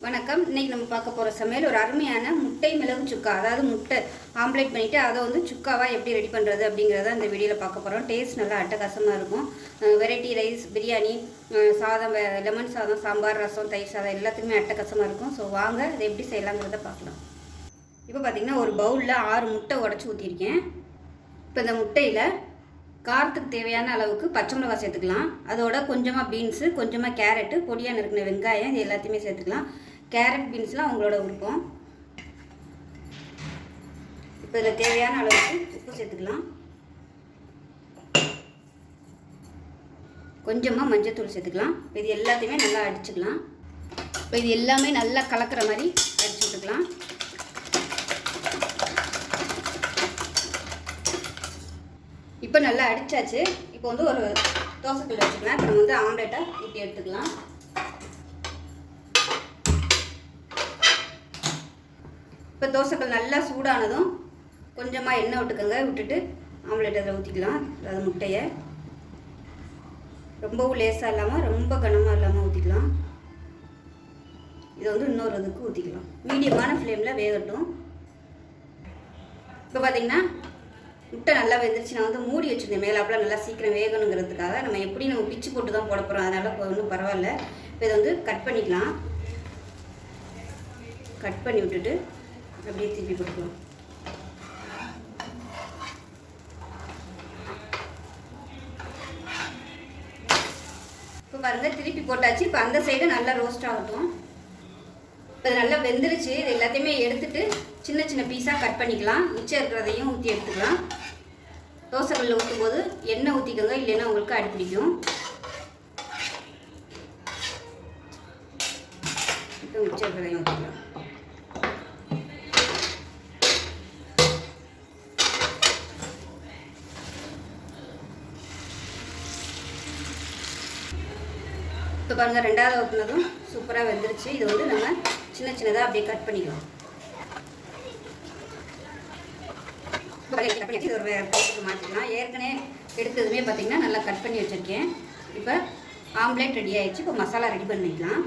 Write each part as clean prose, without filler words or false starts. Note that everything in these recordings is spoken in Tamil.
வணக்கம். இன்னைக்கு நம்ம பார்க்க போகிற சமையல் ஒரு அருமையான முட்டை மிளகு சுக்கா. அதாவது முட்டை ஆம்லேட் பண்ணிவிட்டு அதை வந்து சுக்காவாக எப்படி ரெடி பண்ணுறது அப்படிங்கிறத இந்த வீடியோவில் பார்க்க போகிறோம். டேஸ்ட் நல்லா அட்டகாசமாக இருக்கும். வெரைட்டி ரைஸ், பிரியாணி, சாதம், லெமன் சாதம், சாம்பார், ரசம், தயிர் சாதம் எல்லாத்துக்குமே அட்டகாசமாக இருக்கும். ஸோ வாங்க அதை எப்படி செய்யலாங்கிறத பார்க்கலாம். இப்போ பார்த்திங்கன்னா ஒரு பவுலில் 6 முட்டை உடச்சி ஊற்றிருக்கேன். இப்போ இந்த முட்டையில் காரத்துக்கு தேவையான அளவுக்கு பச்சை மிளகாய் சேர்த்துக்கலாம். அதோட கொஞ்சமாக பீன்ஸு, கொஞ்சமாக கேரட்டு, பொடியாக நறுக்கின வெங்காயம், இது எல்லாத்தையுமே சேர்த்துக்கலாம். கேரட், பீன்ஸ்லாம் உங்களோட விருப்பம். இப்போ இதில் தேவையான அளவுக்கு உப்பு சேர்த்துக்கலாம். கொஞ்சமாக மஞ்சள்தூள் சேர்த்துக்கலாம். இப்போ இது எல்லாத்தையுமே நல்லா அடிச்சுக்கலாம். இப்போ இது எல்லாமே நல்லா கலக்கிற மாதிரி அடிச்சு விட்டுக்கலாம். இப்போ நல்லா அடித்தாச்சு. இப்போ வந்து ஒரு தோசைக்கல் வச்சுக்கலாம். இப்போ நம்ம வந்து ஆம்லேட்டாக ஊற்றி எடுத்துக்கலாம். இப்போ தோசைக்கல் நல்லா சூடானதும் கொஞ்சமாக எண்ணெய் விட்டுக்கோங்க. விட்டுட்டு ஆம்லேட் அதில் ஊற்றிக்கலாம். அதாவது முட்டையை ரொம்பவும் லேசாக இல்லாமல் ரொம்ப கனமாக இல்லாமல் ஊற்றிக்கலாம். இதை வந்து இன்னொரு இதுக்கு ஊற்றிக்கலாம். மீடியமான ஃப்ளேமில் வேகட்டும். இப்போ பார்த்திங்கன்னா முட்டை நல்லா வெந்துருச்சு. நான் வந்து மூடி வச்சுருந்தேன் மேலாப்பில் நல்லா சீக்கிரம் வேகணுங்கிறதுக்காக. நம்ம பிச்சு போட்டு தான் போட போகிறோம், அதனால் ஒன்றும் பரவாயில்ல. இப்போ இதை வந்து கட் பண்ணிக்கலாம். கட் பண்ணி விட்டுட்டு அப்படியே திருப்பி போட்டுக்கலாம். இப்போ பாருங்கள், திருப்பி போட்டாச்சு. இப்போ அந்த சைடு நல்லா ரோஸ்ட் ஆகட்டும். இப்போ இது நல்லா வெந்துருச்சு. இது எல்லாத்தையுமே எடுத்துட்டு சின்ன சின்ன பீஸாக கட் பண்ணிக்கலாம். மிச்சம் இருக்கிறதையும் ஊற்றி எடுத்துக்கலாம். தோசைக்கல்லில் ஊற்றும் போது எண்ணெய் ஊற்றிக்கோங்க, இல்லைன்னா உங்களுக்கு அடி பிடிக்கும். இப்போ மிச்சம் இருக்கிறதையும் ஊற்றிக்கலாம். இப்போ பாருங்கள், ரெண்டாவது ஊற்றினதும் சூப்பராக வெந்துருச்சு. இது வந்து நம்ம சின்ன சின்னதாக அப்படியே கட் பண்ணிக்கலாம். இது ஒரு பவுலுக்கு மாற்றிக்கலாம். ஏற்கனவே எடுத்ததுமே பார்த்திங்கன்னா நல்லா கட் பண்ணி வச்சுருக்கேன். இப்போ ஆம்லேட் ரெடி ஆகிடுச்சு. இப்போ மசாலா ரெடி பண்ணிக்கலாம்.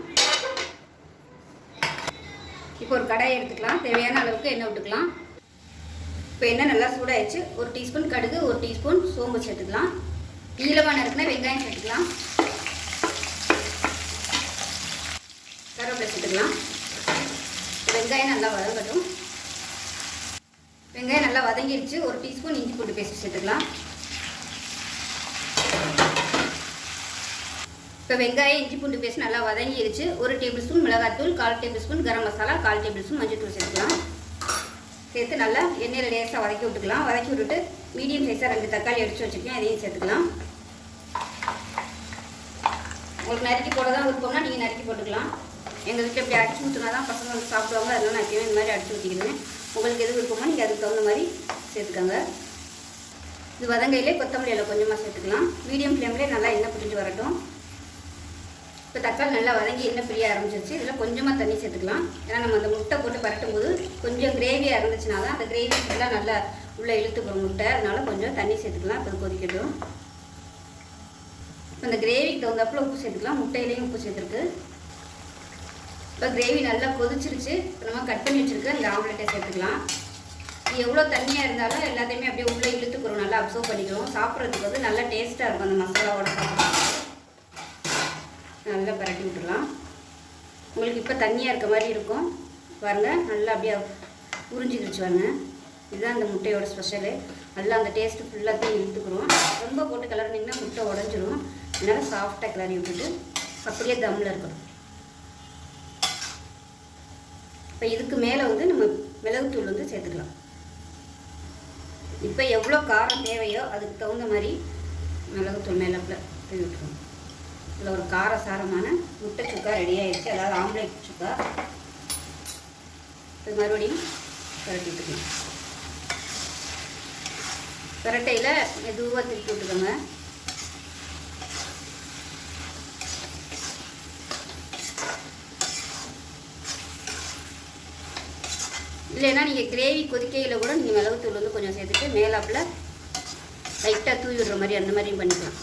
இப்போ ஒரு கடாயை எடுத்துக்கலாம். தேவையான அளவுக்கு எண்ணெய் விட்டுக்கலாம். இப்போ எண்ணெய் நல்லா சூடாகிடுச்சு. 1 டீஸ்பூன் கடுகு, 1 டீஸ்பூன் சோம்பு சேர்த்துக்கலாம். நீளமாக நறுக்கின வெங்காயம் சேர்த்துக்கலாம். கருவேப்பிலை சேர்த்துக்கலாம். வெங்காயம் நல்லா வதங்கட்டும். வெங்காயம் நல்லா வதங்கிடுச்சு. 1 டீஸ்பூன் இஞ்சி பூண்டு பேஸ்ட் சேர்த்துக்கலாம். இப்போ வெங்காயம், இஞ்சி பூண்டு பேஸ்ட் நல்லா வதங்கிடுச்சு. 1 டேபிள் ஸ்பூன் மிளகாத்தூள், 1/4 table spoon garam masala, 1/4 table spoon மஞ்சள் சேர்த்துக்கலாம். சேர்த்து நல்லா எண்ணெயில் லேசாக வதக்கி விட்டுக்கலாம். வதக்கி விட்டுட்டு மீடியம் சைஸாக 2 தக்காளி அடித்து வச்சுருக்கேன், அதையும் சேர்த்துக்கலாம். உங்களுக்கு நறுக்கி போட தான் விருப்பம்னா நீங்கள் நறுக்கி போட்டுக்கலாம். எங்கள் வீட்டில் இப்படி அடிச்சு ஊற்றினா தான் பசங்க வந்து சாப்பிடுவாங்க. அதனால நான் எப்பயுமே இந்த மாதிரி அடிச்சு ஊற்றிக்கிடுவேன். உங்களுக்கு எது விருப்பமோ நீங்கள் அதுக்கு தகுந்த மாதிரி சேர்த்துக்கோங்க. இது வதங்கையிலே கொத்தமல்லி இலை கொஞ்சமாக சேர்த்துக்கலாம். மீடியம் ஃப்ளேம்லேயே நல்லா எண்ணெய் பிடிச்சி வரட்டும். இப்போ தக்காளி நல்லா வதங்கி எண்ணெய் பிரிய ஆரம்பிச்சிருச்சு. இதில் கொஞ்சமாக தண்ணி சேர்த்துக்கலாம். ஏன்னா நம்ம அந்த முட்டை போட்டு பரட்டும் போது கொஞ்சம் கிரேவியாக இருந்துச்சுன்னா தான் அந்த கிரேவி ஃபுல்லாக நல்லா உள்ளே இழுத்துக்கிறோம் முட்டை. அதனால் கொஞ்சம் தண்ணி சேர்த்துக்கலாம். இப்போ கொதிக்கட்டும். இப்போ இந்த கிரேவிக்கு தகுந்தாப்பில் உப்பு சேர்த்துக்கலாம். முட்டையிலையும் உப்பு சேர்த்துருக்கு. இப்போ கிரேவி நல்லா கொதிச்சிருச்சு. இப்போ நம்ம கட் பண்ணி வச்சுருக்க இந்த ஆம்லேட்டை சேர்த்துக்கலாம். இது எவ்வளோ தண்ணியாக இருந்தாலும் எல்லாத்தையுமே அப்படியே உள்ளே இழுத்துக்கிறோம், நல்லா அப்சர்வ் பண்ணிக்கிறோம். சாப்பிட்றதுக்கு வந்து நல்லா டேஸ்ட்டாக இருக்கும். அந்த மசாலாவோட சாப்பிட்றது நல்லா பரட்டி விட்டுடலாம். உங்களுக்கு இப்போ தண்ணியாக இருக்க மாதிரி இருக்கும் பாருங்கள். நல்லா அப்படியே உறிஞ்சிக்கிடுச்சு வாங்க. இதுதான் அந்த முட்டையோட ஸ்பெஷலு. நல்லா அந்த டேஸ்ட்டு ஃபுல்லாத்தையும் இழுத்துக்கிறோம். ரொம்ப போட்டு கிளறினீங்கன்னா முட்டை உடஞ்சிரும். அதனால் சாஃப்டாக கிளறி விட்டுட்டு அப்படியே தம்மில் இருக்கணும். இப்போ இதுக்கு மேலே வந்து நம்ம மிளகுத்தூள் வந்து சேர்த்துக்கலாம். இப்போ எவ்வளோ காரம் தேவையோ அதுக்கு தகுந்த மாதிரி மிளகுத்தூள் மேலாப்பில் தூவி விட்டுருவோம். இதில் ஒரு காரசாரமான முட்டை சுக்கா ரெடி ஆகிடுச்சு. அதாவது ஆம்லேட் சுக்கா. இப்போ மறுபடியும் பரட்டி விட்டுக்கணும். பரட்டையில் மெதுவாக திருப்பி விட்டுக்கோங்க. இல்லைன்னா நீங்கள் கிரேவி கொதிக்கையில் கூட நீங்கள் மிளகுத்தூள் வந்து கொஞ்சம் சேர்த்துட்டு மேலாப்பில் லைட்டாக தூவி விடுற மாதிரி அந்த மாதிரியும் பண்ணிக்கலாம்.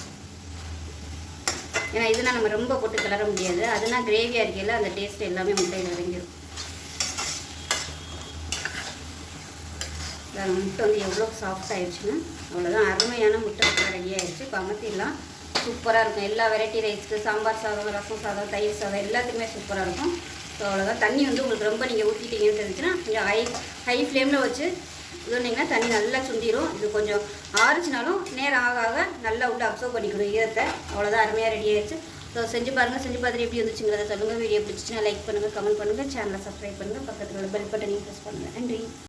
ஏன்னா இதுனா நம்ம ரொம்ப போட்டு கிளற முடியாது. அதுனா கிரேவியாக இருக்கையில் அந்த டேஸ்ட் எல்லாமே முட்டையில் இறங்கிடும். முட்டை வந்து எவ்வளோ சாஃப்ட் ஆயிடுச்சுன்னு அவ்வளோதான். அருமையான முட்டை ரெடி ஆயிடுச்சு. இப்போ அமர்த்திடலாம். சூப்பராக இருக்கும். எல்லா வெரைட்டி ரைஸ்க்கு, சாம்பார் சாதம், ரசம் சாதம், தயிர் சாதம் எல்லாத்துக்குமே சூப்பராக இருக்கும். ஸோ அவ்வளோதான். தண்ணி வந்து உங்களுக்கு ரொம்ப நீங்கள் ஊற்றிட்டீங்கன்னு தெரிஞ்சுன்னா கொஞ்சம் ஹை ஃப்ளேமில் வச்சு இதுனிங்கன்னா தண்ணி நல்லா சுண்டிடும். இது கொஞ்சம் ஆறிச்சினாலும் நேரம் ஆக ஆக நல்லா விட்டு அப்சர்வ் பண்ணிக்கணும் ஈரத்தை. அவ்வளோதான், அருமையாக ரெடி ஆயிடுச்சு. ஸோ செஞ்சு பாருங்கள். செஞ்சு பார்த்துட்டு எப்படி வந்துச்சுங்கிறத சொல்லுங்கள். வீடியோ பிடிச்சிச்சுன்னா லைக் பண்ணுங்கள், கமெண்ட் பண்ணுங்கள், சேனலை சப்ஸ்கிரைப் பண்ணுங்கள், பக்கத்தில் உள்ள பெல் பட்டனையும் ப்ரெஸ் பண்ணுங்கள். நன்றி.